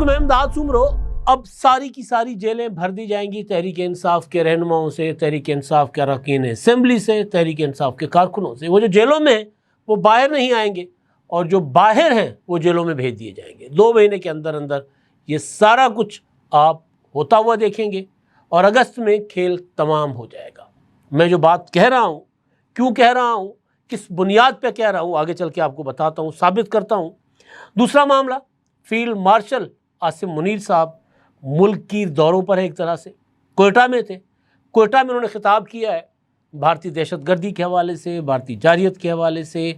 ملک میں امداد سمرو اب ساری کی ساری جیلیں بھر دی جائیں گی تحریک انصاف کے رہنماؤں سے، تحریک انصاف کے اراکین اسمبلی سے، تحریک انصاف کے کارکنوں سے۔ وہ جو جیلوں میں ہیں وہ باہر نہیں آئیں گے، اور جو باہر ہیں وہ جیلوں میں بھیج دیے جائیں گے۔ 2 مہینے کے اندر اندر یہ سارا کچھ آپ ہوتا ہوا دیکھیں گے، اور اگست میں کھیل تمام ہو جائے گا۔ میں جو بات کہہ رہا ہوں، کیوں کہہ رہا ہوں، کس بنیاد پہ کہہ رہا ہوں، آگے چل کے آپ کو بتاتا ہوں، ثابت کرتا ہوں۔ دوسرا معاملہ، فیلڈ مارشل عاصم منیر صاحب ملک کی دوروں پر ہے، ایک طرح سے کوئٹہ میں تھے۔ کوئٹہ میں انہوں نے خطاب کیا ہے بھارتی دہشت گردی کے حوالے سے، بھارتی جارحیت کے حوالے سے،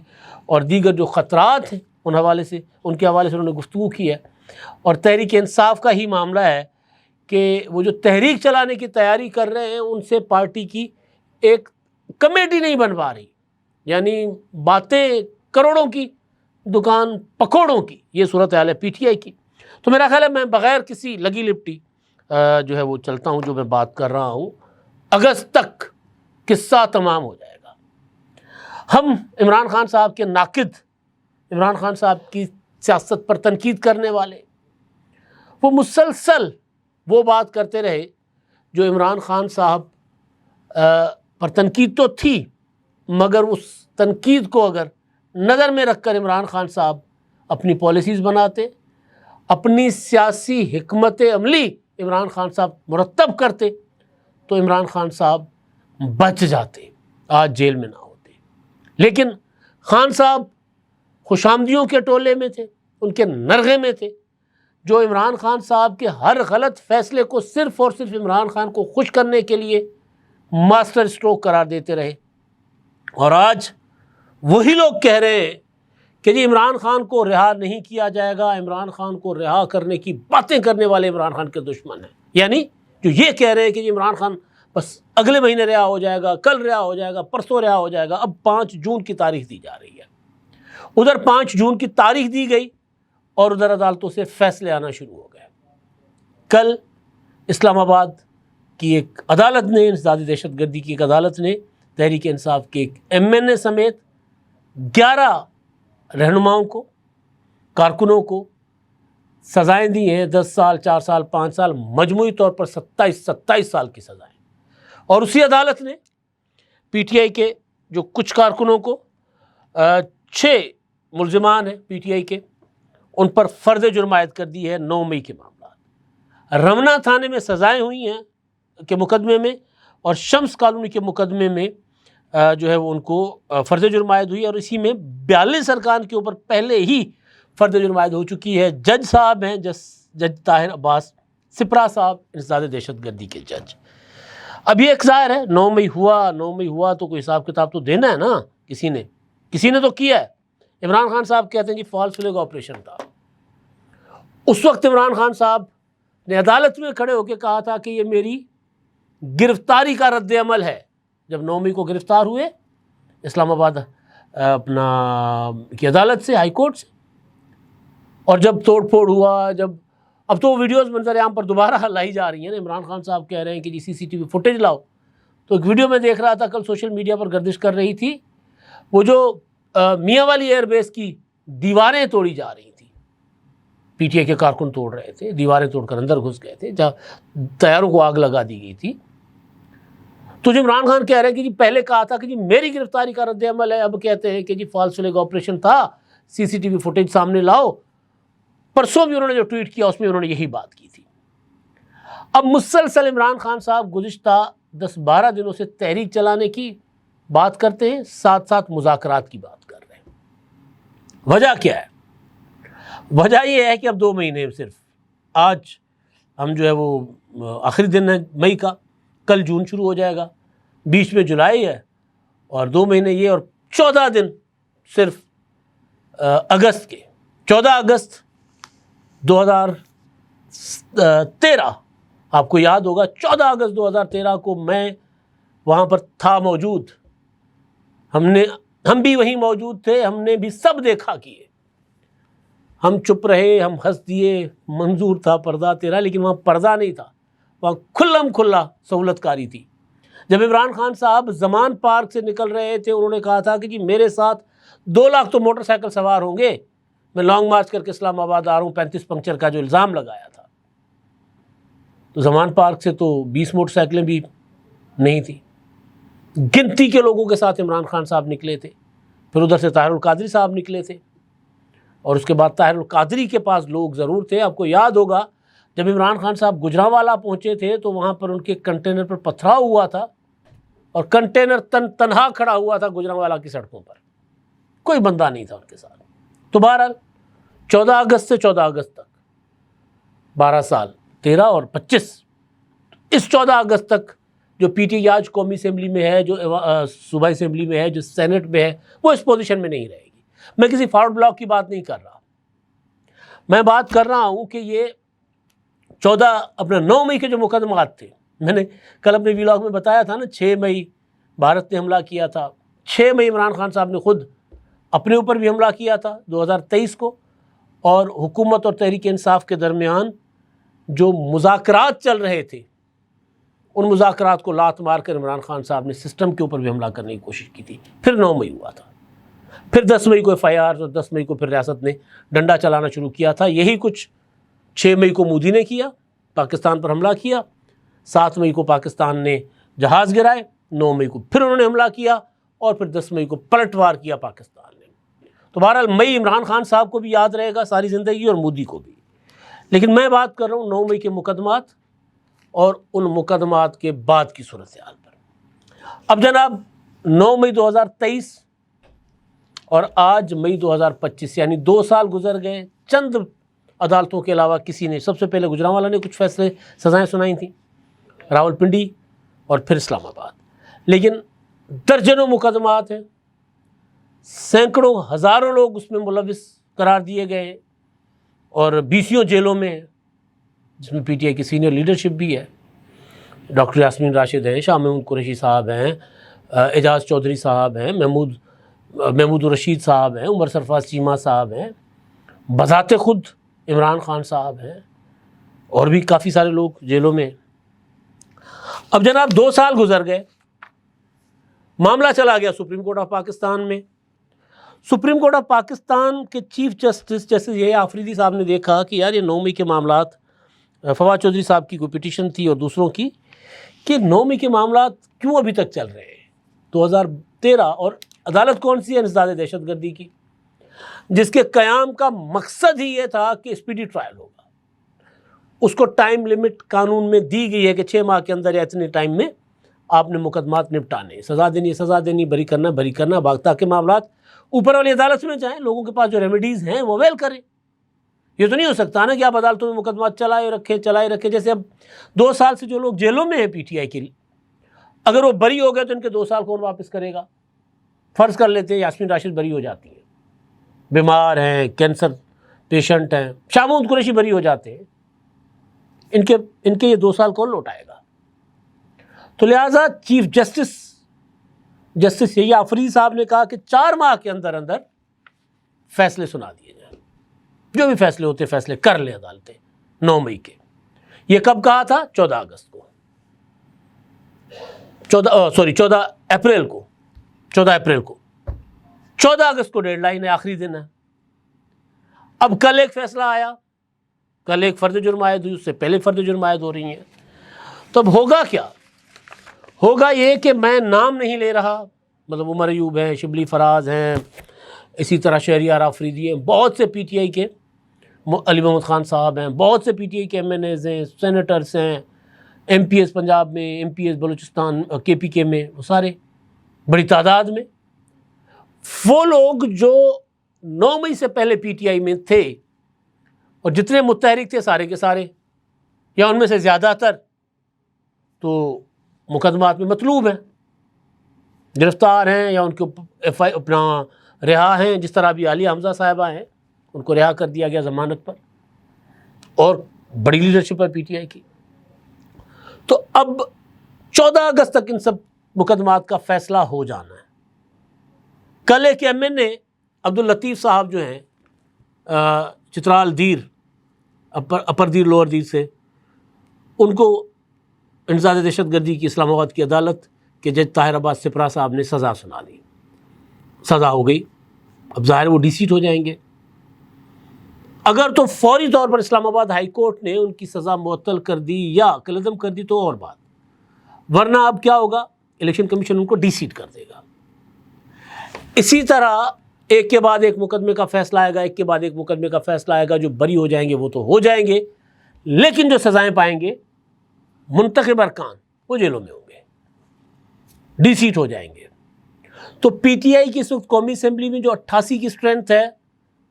اور دیگر جو خطرات ہیں ان حوالے سے، ان کے حوالے سے انہوں نے گفتگو کی ہے۔ اور تحریک انصاف کا ہی معاملہ ہے کہ وہ جو تحریک چلانے کی تیاری کر رہے ہیں ان سے پارٹی کی ایک کمیٹی نہیں بن پا رہی، یعنی باتیں کروڑوں کی، دکان پکوڑوں کی، یہ صورتحال ہے پی ٹی آئی کی۔ تو میرا خیال ہے میں بغیر کسی لگی لپٹی جو ہے وہ چلتا ہوں، جو میں بات کر رہا ہوں اگست تک قصہ تمام ہو جائے گا۔ ہم عمران خان صاحب کے ناقد، عمران خان صاحب کی سیاست پر تنقید کرنے والے، وہ مسلسل وہ بات کرتے رہے جو عمران خان صاحب پر تنقید تو تھی، مگر اس تنقید کو اگر نظر میں رکھ کر عمران خان صاحب اپنی پالیسیز بناتے، اپنی سیاسی حکمت عملی عمران خان صاحب مرتب کرتے، تو عمران خان صاحب بچ جاتے، آج جیل میں نہ ہوتے۔ لیکن خان صاحب خوش آمدیوں کے ٹولے میں تھے، ان کے نرغے میں تھے، جو عمران خان صاحب کے ہر غلط فیصلے کو صرف اور صرف عمران خان کو خوش کرنے کے لیے ماسٹر اسٹروک قرار دیتے رہے۔ اور آج وہی لوگ کہہ رہے ہیں کہ جی عمران خان کو رہا نہیں کیا جائے گا، عمران خان کو رہا کرنے کی باتیں کرنے والے عمران خان کے دشمن ہیں۔ یعنی جو یہ کہہ رہے ہیں کہ جی عمران خان بس اگلے مہینے رہا ہو جائے گا، کل رہا ہو جائے گا، پرسوں رہا ہو جائے گا۔ اب 5 جون کی تاریخ دی جا رہی ہے، ادھر 5 جون کی تاریخ دی گئی اور ادھر عدالتوں سے فیصلے آنا شروع ہو گئے۔ کل اسلام آباد کی ایک عدالت نے، انسداد دہشت گردی کی ایک عدالت نے تحریک انصاف کے ایک MNA سمیت 11 رہنماؤں کو، کارکنوں کو سزائیں دی ہیں، 10 سال، 4 سال، 5 سال، مجموعی طور پر 27 سال کی سزائیں۔ اور اسی عدالت نے پی ٹی آئی کے جو کچھ کارکنوں کو 6 ملزمان ہیں پی ٹی آئی کے، ان پر فرض جرم عائد کر دی ہے 9 مئی کے معاملات۔ رمنا تھانے میں سزائیں ہوئی ہیں کے مقدمے میں، اور شمس کالونی کے مقدمے میں جو ہے وہ ان کو فرض جرم عائد ہوئی، اور اسی میں 42 ارکان کے اوپر پہلے ہی فرض جرم عائد ہو چکی ہے۔ جج صاحب ہیں جج طاہر عباس سپرا صاحب، انسداد دہشت گردی کے جج۔ اب یہ ایک ظاہر ہے 9 مئی ہوا تو کوئی حساب کتاب تو دینا ہے نا، کسی نے تو کیا ہے۔ عمران خان صاحب کہتے ہیں جی فالس فلیگ آپریشن تھا۔ اس وقت عمران خان صاحب نے عدالت میں کھڑے ہو کے کہا تھا کہ یہ میری گرفتاری کا رد عمل ہے۔ جب 9 مئی کو گرفتار ہوئے اسلام آباد کی عدالت سے، ہائی کورٹ سے، اور جب توڑ پھوڑ ہوا، جب اب تو ویڈیوز منظر عام پر دوبارہ لائی جا رہی ہیں نا، عمران خان صاحب کہہ رہے ہیں کہ جی CCTV فوٹیج لاؤ۔ تو ایک ویڈیو میں دیکھ رہا تھا، کل سوشل میڈیا پر گردش کر رہی تھی، وہ جو میاں والی ایئر بیس کی دیواریں توڑی جا رہی تھیں، پی ٹی آئی کے کارکن توڑ رہے تھے، دیواریں توڑ کر اندر گھس گئے تھے، جہاں طیاروں کو آگ لگا دی گئی تھی۔ تو جو عمران خان کہہ رہے ہیں کہ جی پہلے کہا تھا کہ جی میری گرفتاری کا رد عمل ہے، اب کہتے ہیں کہ جی فالس فلیگ آپریشن تھا، CCTV فوٹیج سامنے لاؤ۔ پرسوں بھی انہوں نے جو ٹویٹ کیا اس میں انہوں نے یہی بات کی تھی۔ اب مسلسل عمران خان صاحب گزشتہ 10-12 دنوں سے تحریک چلانے کی بات کرتے ہیں، ساتھ ساتھ مذاکرات کی بات کر رہے ہیں۔ وجہ کیا ہے؟ وجہ یہ ہے کہ اب 2 مہینے صرف، آج ہم جو ہے وہ آخری دن ہے مئی کا، کل جون شروع ہو جائے گا، بیچ میں جولائی ہے، اور 2 مہینے یہ، اور 14 دن صرف اگست کے۔ 14 اگست 2013، آپ کو یاد ہوگا 14 اگست 2013 کو میں وہاں پر تھا موجود، ہم بھی وہیں موجود تھے، ہم نے بھی سب دیکھا کیے، ہم چپ رہے، ہم ہنس دیے، منظور تھا پردہ تیرا، لیکن وہاں پردہ نہیں تھا، وہاں کھلم کھلا سہولت کاری تھی۔ جب عمران خان صاحب زمان پارک سے نکل رہے تھے، انہوں نے کہا تھا کہ جی میرے ساتھ 2 لاکھ تو موٹر سائیکل سوار ہوں گے، میں لانگ مارچ کر کے اسلام آباد آ رہا ہوں 35 پنکچر کا جو الزام لگایا تھا، تو زمان پارک سے تو 20 موٹر سائیکلیں بھی نہیں تھی، گنتی کے لوگوں کے ساتھ عمران خان صاحب نکلے تھے، پھر ادھر سے طاہر القادری صاحب نکلے تھے، اور اس کے بعد طاہر القادری کے پاس لوگ ضرور تھے۔ آپ کو یاد ہوگا جب عمران خان صاحب گجرانوالہ پہنچے تھے تو وہاں پر ان کے کنٹینر پر پتھراؤ ہوا تھا، اور کنٹینر تنہا کھڑا ہوا تھا گجرانوالہ کی سڑکوں پر، کوئی بندہ نہیں تھا ان کے ساتھ۔ تو بہرحال 14 اگست سے 14 اگست تک 12 سال، 13 اور 25، اس 14 اگست تک جو پی ٹی آئی آج قومی اسمبلی میں ہے، جو صوبائی اسمبلی میں ہے، جو سینٹ میں ہے، وہ اس پوزیشن میں نہیں رہے گی۔ میں کسی فارورڈ بلاک کی بات نہیں کر رہا، میں بات کر رہا ہوں کہ یہ 9 مئی کے جو مقدمات تھے، میں نے کل اپنے ویلاگ میں بتایا تھا نا، 6 مئی بھارت نے حملہ کیا تھا، 6 مئی عمران خان صاحب نے خود اپنے اوپر بھی حملہ کیا تھا 2023 کو، اور حکومت اور تحریک انصاف کے درمیان جو مذاکرات چل رہے تھے، ان مذاکرات کو لات مار کر عمران خان صاحب نے سسٹم کے اوپر بھی حملہ کرنے کی کوشش کی تھی۔ پھر 9 مئی ہوا تھا، پھر 10 مئی کو FIR، اور 10 مئی کو پھر ریاست نے ڈنڈا چلانا شروع کیا تھا۔ یہی کچھ 6 مئی کو مودی نے کیا، پاکستان پر حملہ کیا، 7 مئی کو پاکستان نے جہاز گرائے، 9 مئی کو پھر انہوں نے حملہ کیا، اور پھر 10 مئی کو پلٹوار کیا پاکستان نے۔ تو بہرحال مئی عمران خان صاحب کو بھی یاد رہے گا ساری زندگی، اور مودی کو بھی۔ لیکن میں بات کر رہا ہوں 9 مئی کے مقدمات اور ان مقدمات کے بعد کی صورتحال پر۔ اب جناب 9 مئی 2023 اور آج مئی 2025، یعنی 2 سال گزر گئے۔ چند عدالتوں کے علاوہ کسی نے، سب سے پہلے گجرانوالہ نے کچھ فیصلے سزائیں سنائی تھیں، راولپنڈی، اور پھر اسلام آباد، لیکن درجنوں مقدمات ہیں، سینکڑوں ہزاروں لوگ اس میں ملوث قرار دیے گئے، اور 20 جیلوں میں، جس میں پی ٹی آئی کی سینئر لیڈرشپ بھی ہے۔ ڈاکٹر یاسمین راشد ہیں، شاہ محمود قریشی صاحب ہیں، اعجاز چودھری صاحب ہیں، محمود الرشید صاحب ہیں، عمر سرفراز چیمہ صاحب ہیں، بذات خود عمران خان صاحب ہیں، اور بھی کافی سارے لوگ جیلوں میں۔ اب جناب 2 سال گزر گئے، معاملہ چلا گیا سپریم کورٹ آف پاکستان میں۔ سپریم کورٹ آف پاکستان کے چیف جسٹس جیسے یہ آفریدی صاحب نے دیکھا کہ یار یہ 9 مئی کے معاملات، فواد چودھری صاحب کی کوئی پٹیشن تھی اور دوسروں کی، کہ 9 مئی کے معاملات کیوں ابھی تک چل رہے ہیں 2013، اور عدالت کون سی ہے؟ انسداد دہشت گردی کی، جس کے قیام کا مقصد ہی یہ تھا کہ اسپیڈی ٹرائل ہوگا۔ اس کو ٹائم لمٹ قانون میں دی گئی ہے کہ 6 ماہ کے اندر یا اتنے ٹائم میں آپ نے مقدمات نپٹانے، سزا دینی، بری کرنا، تاکہ معاملات اوپر والی عدالت میں جائیں، لوگوں کے پاس جو ریمیڈیز ہیں وہ ویل کریں۔ یہ تو نہیں ہو سکتا نا کہ آپ عدالتوں میں مقدمات چلائے رکھیں، جیسے اب 2 سال سے جو لوگ جیلوں میں ہیں پی ٹی آئی کے لیے، اگر وہ بری ہو گئے تو ان کے 2 سال کون واپس کرے گا؟ فرض کر لیتے ہیں یاسمین راشد بری ہو جاتی ہیں، بیمار ہیں، کینسر پیشنٹ ہیں، شاہ محمود قریشی بری ہو جاتے ہیں، ان کے یہ 2 سال کون لوٹائے گا؟ تو لہٰذا چیف جسٹس یہ آفریدی صاحب نے کہا کہ 4 ماہ کے اندر فیصلے سنا دیے جائیں، جو بھی فیصلے ہوتے فیصلے کر لیں عدالتیں 9 مئی کے۔ یہ کب کہا تھا؟ 14 اگست کو، 14 اپریل کو 14 اگست کو ڈیڈ لائن ہے، آخری دن ہے۔ اب کل ایک فیصلہ آیا، کل ایک فرد جرم عائد ہوئی، اس سے پہلے فرد جرم عائد ہو رہی ہیں۔ تو اب ہوگا کیا؟ ہوگا یہ کہ میں نام نہیں لے رہا، مطلب عمر ایوب ہیں، شبلی فراز ہیں، اسی طرح شہریار آفریدی ہیں، بہت سے پی ٹی آئی کے، علی محمد خان صاحب ہیں، بہت سے پی ٹی آئی کے MNAs ہیں، سینیٹرز ہیں، MPs پنجاب میں، MPs بلوچستان KPK میں، وہ سارے بڑی تعداد میں، وہ لوگ جو 9 مئی سے پہلے پی ٹی آئی میں تھے، اور جتنے متحرک تھے سارے کے سارے، یا ان میں سے زیادہ تر تو مقدمات میں مطلوب ہیں، گرفتار ہیں، یا ان کے اپنا رہا ہیں، جس طرح بھی عالیہ حمزہ صاحبہ ہیں، ان کو رہا کر دیا گیا ضمانت پر، اور بڑی لیڈرشپ ہے پی ٹی آئی کی۔ تو اب 14 اگست تک ان سب مقدمات کا فیصلہ ہو جانا ہے۔ کل ایک MNA عبداللطیف صاحب جو ہیں چترال دیر، اپر دیر لوور دیر سے، ان کو انسداد دہشت گردی کی اسلام آباد کی عدالت کے جج طاہر عباس سپرا صاحب نے سزا سنا دی، سزا ہو گئی۔ اب ظاہر وہ ڈی سیٹ ہو جائیں گے، اگر تو فوری طور پر اسلام آباد ہائی کورٹ نے ان کی سزا معطل کر دی یا کالعدم کر دی تو اور بات، ورنہ اب کیا ہوگا، الیکشن کمیشن ان کو ڈی سیٹ کر دے گا۔ اسی طرح ایک کے بعد ایک مقدمے کا فیصلہ آئے گا، ایک کے بعد ایک مقدمے کا فیصلہ آئے گا، جو بری ہو جائیں گے وہ تو ہو جائیں گے، لیکن جو سزائیں پائیں گے منتخب ارکان وہ جیلوں میں ہوں گے، ڈی سیٹ ہو جائیں گے۔ تو پی ٹی آئی کی اس وقت قومی اسمبلی میں جو 88 کی اسٹرینتھ ہے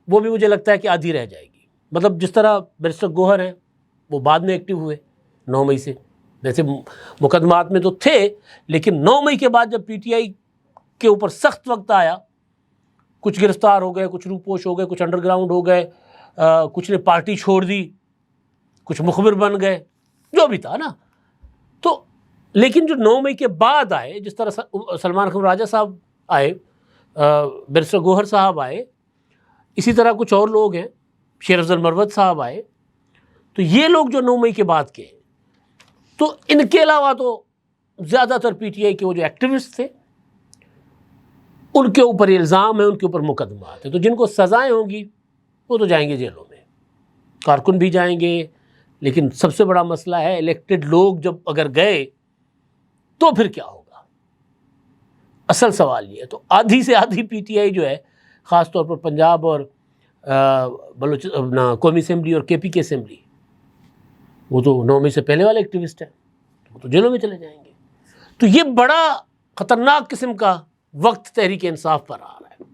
وہ بھی مجھے لگتا ہے کہ آدھی رہ جائے گی۔ مطلب جس طرح بیرسٹر گوہر ہیں وہ بعد میں ایکٹیو ہوئے 9 مئی سے، ویسے مقدمات میں تو تھے، لیکن 9 مئی کے بعد جب پی ٹی آئی کے اوپر سخت وقت آیا، کچھ گرفتار ہو گئے، کچھ روپوش ہو گئے، کچھ انڈر گراؤنڈ ہو گئے، کچھ نے پارٹی چھوڑ دی، کچھ مخبر بن گئے، جو بھی تھا نا۔ تو لیکن جو 9 مئی کے بعد آئے، جس طرح سلمان اکرم راجہ صاحب آئے، بیرسٹر گوہر صاحب آئے، اسی طرح کچھ اور لوگ ہیں، شیر افضل مروت صاحب آئے، تو یہ لوگ جو 9 مئی کے بعد کے ہیں، تو ان کے علاوہ تو زیادہ تر پی ٹی آئی کے وہ جو ایکٹیوسٹ تھے ان کے اوپر الزام ہے، ان کے اوپر مقدمات ہیں، تو جن کو سزائیں ہوں گی وہ تو جائیں گے جیلوں میں، کارکن بھی جائیں گے۔ لیکن سب سے بڑا مسئلہ ہے الیکٹڈ لوگ جب اگر گئے تو پھر کیا ہوگا، اصل سوال یہ ہے۔ تو آدھی سے آدھی پی ٹی آئی جو ہے، خاص طور پر پنجاب اور قومی اسمبلی اور کے پی کے اسمبلی، وہ تو 9 مئی سے پہلے والے ایکٹیوسٹ ہیں، وہ تو جیلوں میں چلے جائیں گے۔ تو یہ بڑا خطرناک قسم کا وقت تحریک انصاف پر آ رہا ہے۔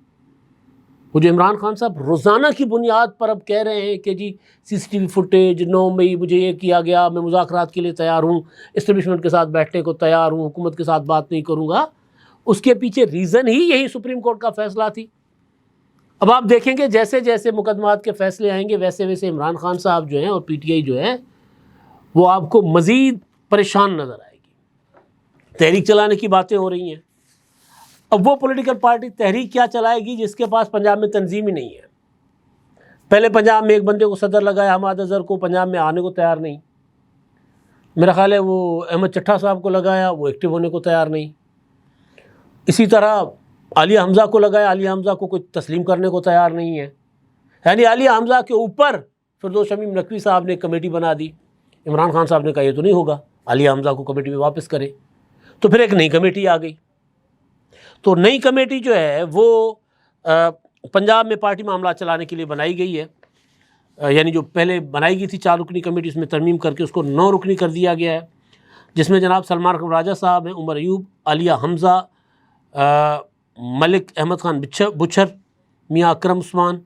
وہ جو عمران خان صاحب روزانہ کی بنیاد پر اب کہہ رہے ہیں کہ جی سی سی ٹی وی فوٹیج، 9 مئی مجھے یہ کیا گیا، میں مذاکرات کے لیے تیار ہوں، اسٹیبلشمنٹ کے ساتھ بیٹھنے کو تیار ہوں، حکومت کے ساتھ بات نہیں کروں گا، اس کے پیچھے ریزن ہی یہی سپریم کورٹ کا فیصلہ تھی۔ اب آپ دیکھیں گے جیسے جیسے مقدمات کے فیصلے آئیں گے ویسے ویسے عمران خان صاحب جو ہیں اور پی ٹی آئی جو ہے وہ آپ کو مزید پریشان نظر آئے گی۔ تحریک چلانے کی باتیں ہو رہی ہیں، اب وہ پولیٹیکل پارٹی تحریک کیا چلائے گی جس کے پاس پنجاب میں تنظیم ہی نہیں ہے؟ پہلے پنجاب میں ایک بندے کو صدر لگایا، حماد اظہر کو، پنجاب میں آنے کو تیار نہیں۔ میرا خیال ہے وہ احمد چٹھا صاحب کو لگایا، وہ ایکٹیو ہونے کو تیار نہیں۔ اسی طرح عالیہ حمزہ کو لگایا، عالیہ حمزہ کو کوئی تسلیم کرنے کو تیار نہیں ہے۔ یعنی عالیہ حمزہ کے اوپر فردوس شمیم نقوی صاحب نے کمیٹی بنا دی، عمران خان صاحب نے کہا یہ تو نہیں ہوگا، عالیہ حمزہ کو کمیٹی میں واپس کرے، تو پھر ایک نئی کمیٹی آ گئی۔ تو نئی کمیٹی جو ہے وہ پنجاب میں پارٹی معاملات چلانے کے لیے بنائی گئی ہے، یعنی جو پہلے بنائی گئی تھی 4 رکنی کمیٹی، اس میں ترمیم کر کے اس کو 9 رکنی کر دیا گیا ہے، جس میں جناب سلمان اکرم راجہ صاحب ہیں، عمر ایوب، عالیہ حمزہ، ملک احمد خان بچھر، میاں اکرم عثمان،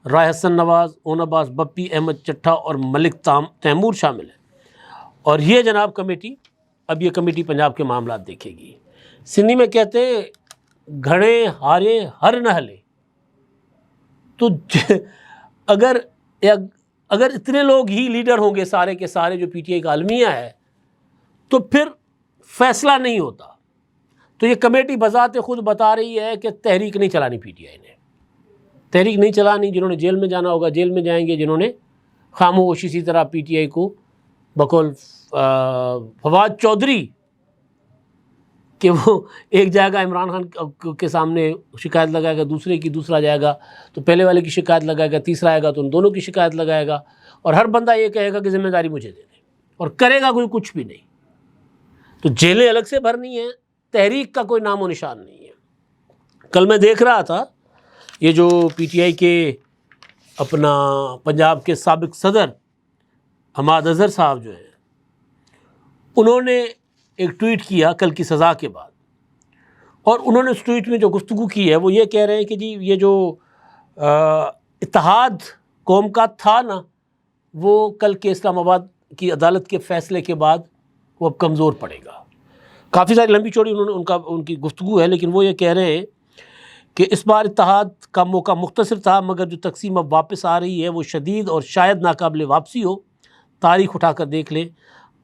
رائے حسن نواز، اون عباس بپی، احمد چٹھا اور ملک تیمور شامل ہیں۔ اور یہ جناب کمیٹی، اب یہ کمیٹی پنجاب کے معاملات دیکھے گی۔ سندھی میں کہتے ہیں گھڑے ہارے ہر نہ ہلے، تو اگر اتنے لوگ ہی لیڈر ہوں گے سارے کے سارے جو پی ٹی آئی کا المیہ ہے، تو پھر فیصلہ نہیں ہوتا۔ تو یہ کمیٹی بذات خود بتا رہی ہے کہ تحریک نہیں چلانی، پی ٹی آئی نے تحریک نہیں چلانی، جنہوں نے جیل میں جانا ہوگا جیل میں جائیں گے، جنہوں نے خاموش اسی طرح پی ٹی آئی کو بقول فواد چودھری کہ وہ ایک جائے گا عمران خان کے سامنے شکایت لگائے گا، دوسرے کی دوسرا جائے گا تو پہلے والے کی شکایت لگائے گا، تیسرا آئے گا تو ان دونوں کی شکایت لگائے گا، اور ہر بندہ یہ کہے گا کہ ذمہ داری مجھے دے دیں، اور کرے گا کوئی کچھ بھی نہیں۔ تو جیلیں الگ سے بھرنی ہیں، تحریک کا کوئی نام و نشان نہیں ہے۔ کل میں دیکھ رہا تھا یہ جو پی ٹی آئی کے اپنا پنجاب کے سابق صدر حماد اظہر صاحب جو ہیں، انہوں نے ایک ٹویٹ کیا کل کی سزا کے بعد، اور انہوں نے اس ٹویٹ میں جو گفتگو کی ہے وہ یہ کہہ رہے ہیں کہ جی یہ جو اتحاد قوم کا تھا نا، وہ کل کے اسلام آباد کی عدالت کے فیصلے کے بعد وہ اب کمزور پڑے گا۔ کافی ساری لمبی چوڑی ان کی گفتگو ہے، لیکن وہ یہ کہہ رہے ہیں کہ اس بار اتحاد کا موقع مختصر تھا، مگر جو تقسیم اب واپس آ رہی ہے وہ شدید اور شاید ناقابل واپسی ہو۔ تاریخ اٹھا کر دیکھ لیں،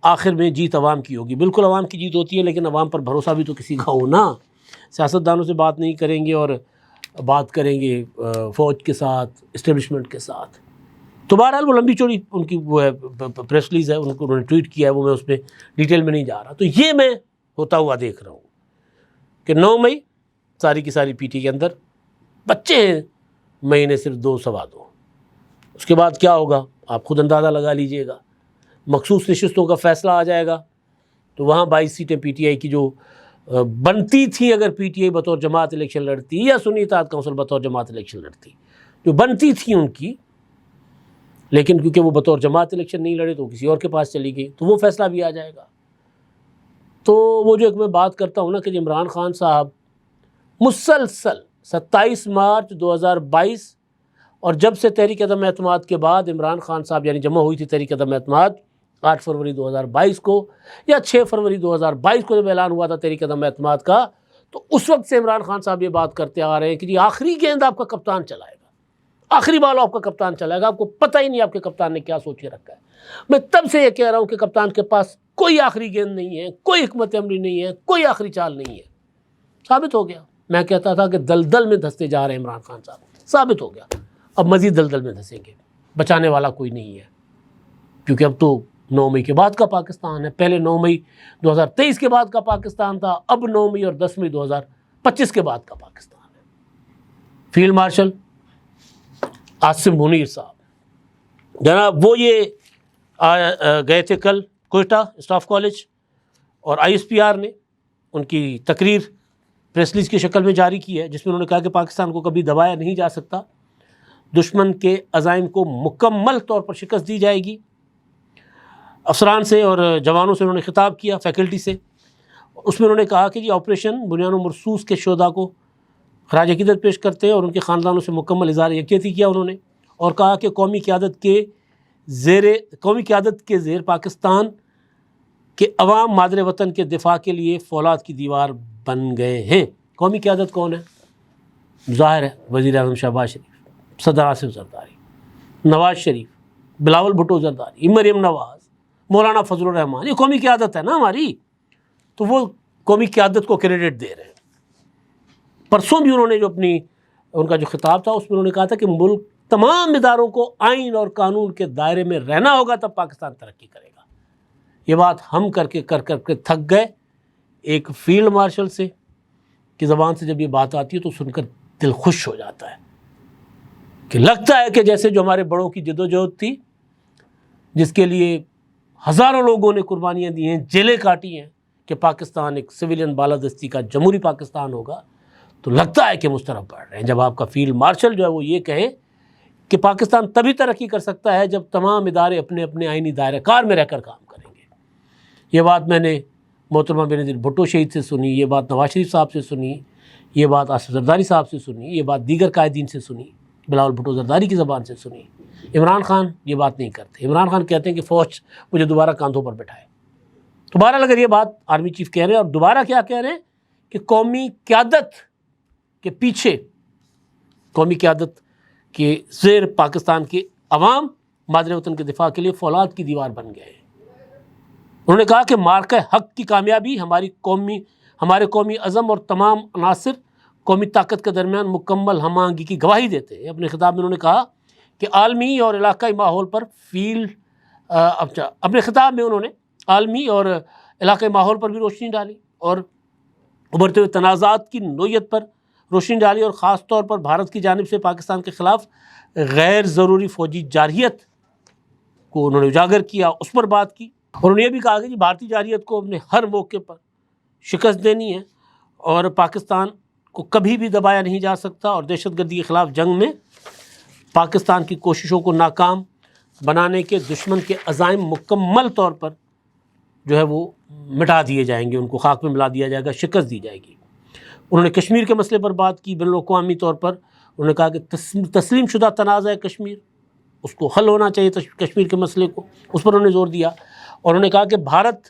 آخر میں جیت عوام کی ہوگی۔ بالکل عوام کی جیت ہوتی ہے، لیکن عوام پر بھروسہ بھی تو کسی کا ہو نا۔ سیاستدانوں سے بات نہیں کریں گے اور بات کریں گے فوج کے ساتھ، اسٹیبلشمنٹ کے ساتھ۔ تو بہرحال وہ لمبی چوڑی ان کی وہ ہے پریس ریلیز ہے، انہوں نے ٹویٹ کیا ہے، وہ میں اس میں ڈیٹیل میں نہیں جا رہا۔ تو یہ میں ہوتا ہوا دیکھ رہا ہوں کہ 9 مئی ساری کی ساری پی ٹی کے اندر بچے ہیں، مہینے صرف 2 سوا 2، اس کے بعد کیا ہوگا آپ خود اندازہ لگا لیجئے گا۔ مخصوص نشستوں کا فیصلہ آ جائے گا تو وہاں 22 سیٹیں پی ٹی آئی کی جو بنتی تھی، اگر پی ٹی آئی بطور جماعت الیکشن لڑتی یا سنی اتحاد کونسل بطور جماعت الیکشن لڑتی، جو بنتی تھی ان کی، لیکن کیونکہ وہ بطور جماعت الیکشن نہیں لڑے تو کسی اور کے پاس چلی گئی، تو وہ فیصلہ بھی آ جائے گا۔ تو وہ جو ایک میں بات کرتا ہوں نا کہ عمران خان صاحب مسلسل 27 مارچ 2022 اور جب سے تحریک عدم اعتماد کے بعد عمران خان صاحب یعنی جمع ہوئی تھی تحریک عدم اعتماد 8 فروری 2022 کو یا 6 فروری 2022 کو جب اعلان ہوا تھا تحریک عدم اعتماد کا، تو اس وقت سے عمران خان صاحب یہ بات کرتے آ رہے ہیں کہ جی آخری گیند آپ کا کپتان چلائے گا، آخری بال آپ کا کپتان چلائے گا، آپ کو پتہ ہی نہیں آپ کے کپتان نے کیا سوچ کے رکھا ہے۔ میں تب سے یہ کہہ رہا ہوں کہ کپتان کے پاس کوئی آخری گیند نہیں ہے، کوئی حکمت عملی نہیں ہے، کوئی آخری چال نہیں ہے۔ ثابت ہو گیا، میں کہتا تھا کہ دلدل میں دھستے جا رہے ہیں عمران خان صاحب، ثابت ہو گیا، اب مزید دلدل میں دھسیں گے، بچانے والا کوئی نہیں ہے، کیونکہ اب تو 9 مئی کے بعد کا پاکستان ہے۔ پہلے 9 مئی 2023 کے بعد کا پاکستان تھا، اب 9 مئی اور 10 مئی 2025 کے بعد کا پاکستان ہے۔ فیلڈ مارشل عاصم منیر صاحب جناب وہ یہ گئے تھے کل کوئٹہ اسٹاف کالج، اور آئی ایس پی آر نے ان کی تقریر پریس ریلیز کی شکل میں جاری کی ہے، جس میں انہوں نے کہا کہ پاکستان کو کبھی دبایا نہیں جا سکتا، دشمن کے عزائم کو مکمل طور پر شکست دی جائے گی۔ افسران سے اور جوانوں سے انہوں نے خطاب کیا، فیکلٹی سے، اس میں انہوں نے کہا کہ جی آپریشن بنیان و مرصوص کے شہداء کو خراج عقیدت پیش کرتے ہیں اور ان کے خاندانوں سے مکمل اظہار یکجہتی کیا انہوں نے، اور کہا کہ قومی قیادت کے زیر پاکستان کہ عوام مادر وطن کے دفاع کے لیے فولاد کی دیوار بن گئے ہیں۔ قومی قیادت کون ہے؟ ظاہر ہے وزیر اعظم شہباز شریف، صدر آصف زرداری، نواز شریف، بلاول بھٹو زرداری، مریم نواز، مولانا فضل الرحمان، یہ قومی قیادت ہے نا ہماری، تو وہ قومی قیادت کو کریڈٹ دے رہے ہیں۔ پرسوں بھی انہوں نے جو ان کا جو خطاب تھا اس میں انہوں نے کہا تھا کہ ملک تمام اداروں کو آئین اور قانون کے دائرے میں رہنا ہوگا تب پاکستان ترقی کرے گا۔ یہ بات ہم کر کے تھک گئے۔ ایک فیلڈ مارشل سے کی زبان سے جب یہ بات آتی ہے تو سن کر دل خوش ہو جاتا ہے کہ لگتا ہے کہ جیسے جو ہمارے بڑوں کی جدوجہد تھی، جس کے لیے ہزاروں لوگوں نے قربانیاں دی ہیں، جیلیں کاٹی ہیں کہ پاکستان ایک سویلین بالادستی کا جمہوری پاکستان ہوگا، تو لگتا ہے کہ مسترب بڑھ رہے ہیں جب آپ کا فیلڈ مارشل جو ہے وہ یہ کہے کہ پاکستان تبھی ترقی کر سکتا ہے جب تمام ادارے اپنے اپنے آئینی دائرہ کار میں رہ کر کام کریں گے۔ یہ بات میں نے محترمہ بینظیر بھٹو شہید سے سنی، یہ بات نواز شریف صاحب سے سنی، یہ بات آصف زرداری صاحب سے سنی، یہ بات دیگر قائدین سے سنی، بلاول بھٹو زرداری کی زبان سے سنی۔ عمران خان یہ بات نہیں کرتے۔ عمران خان کہتے ہیں کہ فوج مجھے دوبارہ کاندھوں پر بٹھائے۔ دوبارہ اگر یہ بات آرمی چیف کہہ رہے ہیں، اور دوبارہ کیا کہہ رہے ہیں کہ قومی قیادت کے پیچھے، قومی قیادت کے زیر پاکستان کے عوام مادر وطن کے دفاع کے لیے فولاد کی دیوار بن گئے ہیں۔ انہوں نے کہا کہ مارکہ حق کی کامیابی ہمارے قومی عزم اور تمام عناصر قومی طاقت کے درمیان مکمل ہم آہنگی کی گواہی دیتے ہیں۔ اپنے خطاب میں انہوں نے کہا کہ عالمی اور علاقائی ماحول پر اپنے خطاب میں انہوں نے عالمی اور علاقائی ماحول پر بھی روشنی ڈالی اور ابھرتے ہوئے تنازعات کی نوعیت پر روشنی ڈالی، اور خاص طور پر بھارت کی جانب سے پاکستان کے خلاف غیر ضروری فوجی جارحیت کو انہوں نے اجاگر کیا، اس پر بات کی، اور انہوں نے یہ بھی کہا کہ بھارتی جارحیت کو اپنے ہر موقع پر شکست دینی ہے اور پاکستان کو کبھی بھی دبایا نہیں جا سکتا، اور دہشت گردی کے خلاف جنگ میں پاکستان کی کوششوں کو ناکام بنانے کے دشمن کے عزائم مکمل طور پر جو ہے وہ مٹا دیے جائیں گے، ان کو خاک میں ملا دیا جائے گا، شکست دی جائے گی۔ انہوں نے کشمیر کے مسئلے پر بات کی، بین الاقوامی طور پر انہوں نے کہا کہ تسلیم شدہ تنازع ہے کشمیر، اس کو حل ہونا چاہیے کشمیر کے مسئلے کو، اس پر انہوں نے زور دیا، اور انہوں نے کہا کہ بھارت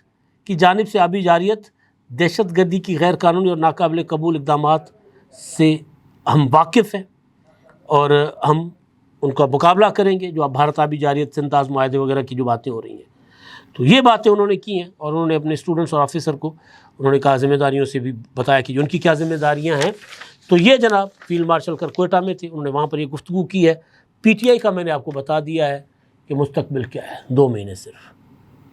کی جانب سے آبی جارحیت، دہشت گردی کی غیر قانونی اور ناقابل قبول اقدامات سے ہم واقف ہیں اور ہم ان کا مقابلہ کریں گے، جو اب بھارت آبی جارحیت سے امتیاز معاہدے وغیرہ کی جو باتیں ہو رہی ہیں۔ تو یہ باتیں انہوں نے کی ہیں، اور انہوں نے اپنے اسٹوڈنٹس اور آفیسر کو انہوں نے کہا ذمہ داریوں سے بھی بتایا کہ ان کی کیا ذمہ داریاں ہیں۔ تو یہ جناب فیلڈ مارشل کر کوئٹہ میں تھے، انہوں نے وہاں پر یہ گفتگو کی ہے۔ پی ٹی آئی کا میں نے آپ کو بتا دیا ہے کہ مستقبل کیا ہے، 2 مہینے صرف،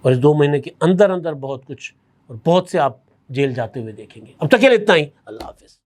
اور اس 2 مہینے کے اندر بہت کچھ اور بہت سے آپ جیل جاتے ہوئے دیکھیں گے۔ اب تک کے لیے اتنا ہی، اللہ حافظ۔